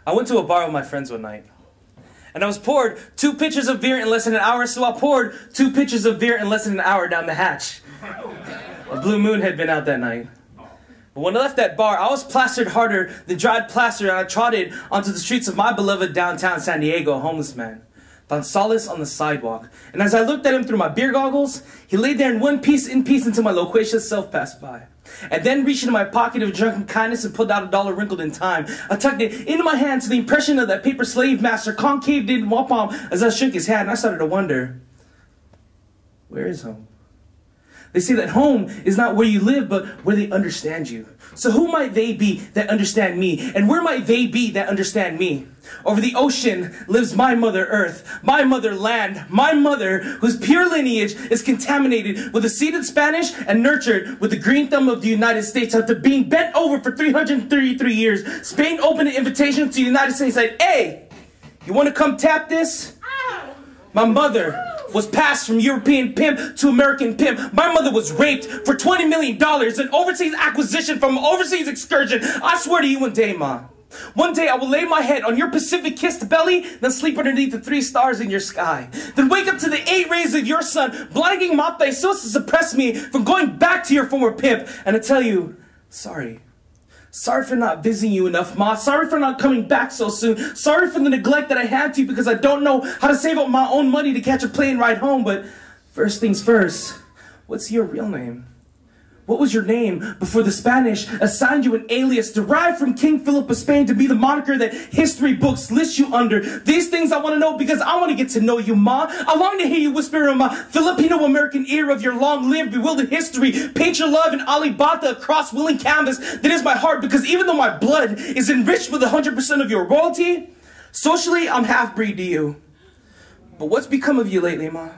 I went to a bar with my friends one night, and I was poured 2 pitchers of beer in less than an hour, so I poured 2 pitchers of beer in less than an hour down the hatch. A blue moon had been out that night. But when I left that bar, I was plastered harder than dried plaster, and I trotted onto the streets of my beloved downtown San Diego, a homeless man. Found solace on the sidewalk. And as I looked at him through my beer goggles, he lay there in one piece until my loquacious self passed by. And then reached into my pocket of drunken kindness and pulled out $1 wrinkled in time. I tucked it into my hand to the impression of that paper slave master concaved in my palm as I shook his hand, and I started to wonder, where is home? They say that home is not where you live, but where they understand you. So who might they be that understand me? And where might they be that understand me? Over the ocean lives my mother earth, my mother land, my mother whose pure lineage is contaminated with the seed of Spanish and nurtured with the green thumb of the United States. After being bent over for 333 years, Spain opened an invitation to the United States and said, hey, you want to come tap this? My mother was passed from European pimp to American pimp. My mother was raped for $20 million, an overseas acquisition from an overseas excursion. I swear to you one day, Ma. One day I will lay my head on your Pacific-kissed belly, then sleep underneath the 3 stars in your sky. Then wake up to the 8 rays of your sun, blinding my face so as to suppress me from going back to your former pimp. And I tell you, sorry. Sorry for not visiting you enough, Ma. Sorry for not coming back so soon. Sorry for the neglect that I had to you because I don't know how to save up my own money to catch a plane ride home. But first things first, what's your real name? What was your name before the Spanish assigned you an alias derived from King Philip of Spain to be the moniker that history books list you under? These things I want to know because I want to get to know you, Ma. I long to hear you whisper in my Filipino-American ear of your long-lived, bewildered history. Paint your love in Alibata across willing canvas that is my heart, because even though my blood is enriched with 100% of your royalty, socially I'm half-breed to you. But what's become of you lately, Ma?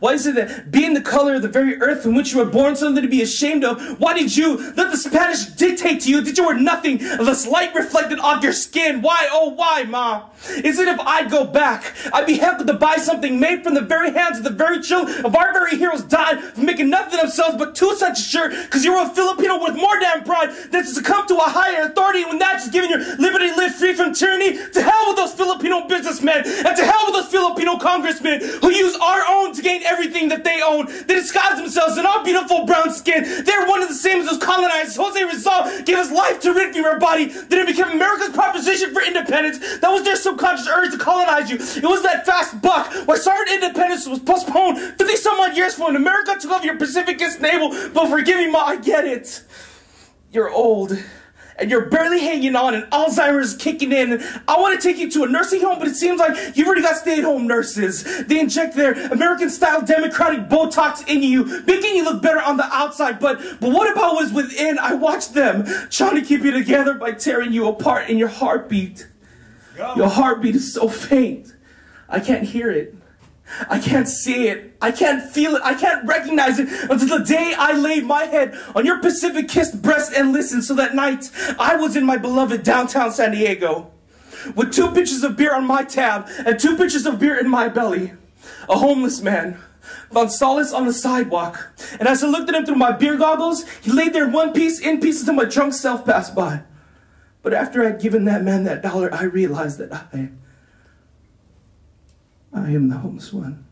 Why is it that being the color of the very earth from which you were born something to be ashamed of? Why did you let the Spanish dictate to you that you were nothing unless light reflected off your skin? Why, oh why, Ma? Is it if I'd go back, I'd be happy to buy something made from the very hands of the very children of our very heroes died for making nothing of themselves but to such a shirt, because you're a Filipino with more damn pride than to succumb to a higher authority when that's just giving your liberty to live free from tyranny? To hell with those Filipino businessmen, and to hell with those Filipino congressmen who use our own to gain everything that they own. They disguise themselves in our beautiful brown skin. They're one of the same as those colonizers. Jose Rizal gave his life to rid from our body. Then it became America's proposition for independence. That was their subconscious urge to colonize you. It was that fast buck why Sergeant Independence was postponed 50 some odd years for when America took over your Pacificist naval. But forgive me, Ma, I get it. You're old. And you're barely hanging on, and Alzheimer's is kicking in. I want to take you to a nursing home, but it seems like you've already got stay-at-home nurses. They inject their American-style democratic Botox in you, making you look better on the outside. But what about what's within? I watched them trying to keep you together by tearing you apart in your heartbeat. Your heartbeat is so faint. I can't hear it. I can't see it. I can't feel it. I can't recognize it until the day I laid my head on your Pacific-kissed breast and listened. So that night, I was in my beloved downtown San Diego with 2 pitchers of beer on my tab and 2 pitchers of beer in my belly. A homeless man found solace on the sidewalk. And as I looked at him through my beer goggles, he laid there in one piece until my drunk self passed by. But after I'd given that man that $1, I realized that I am the homeless one.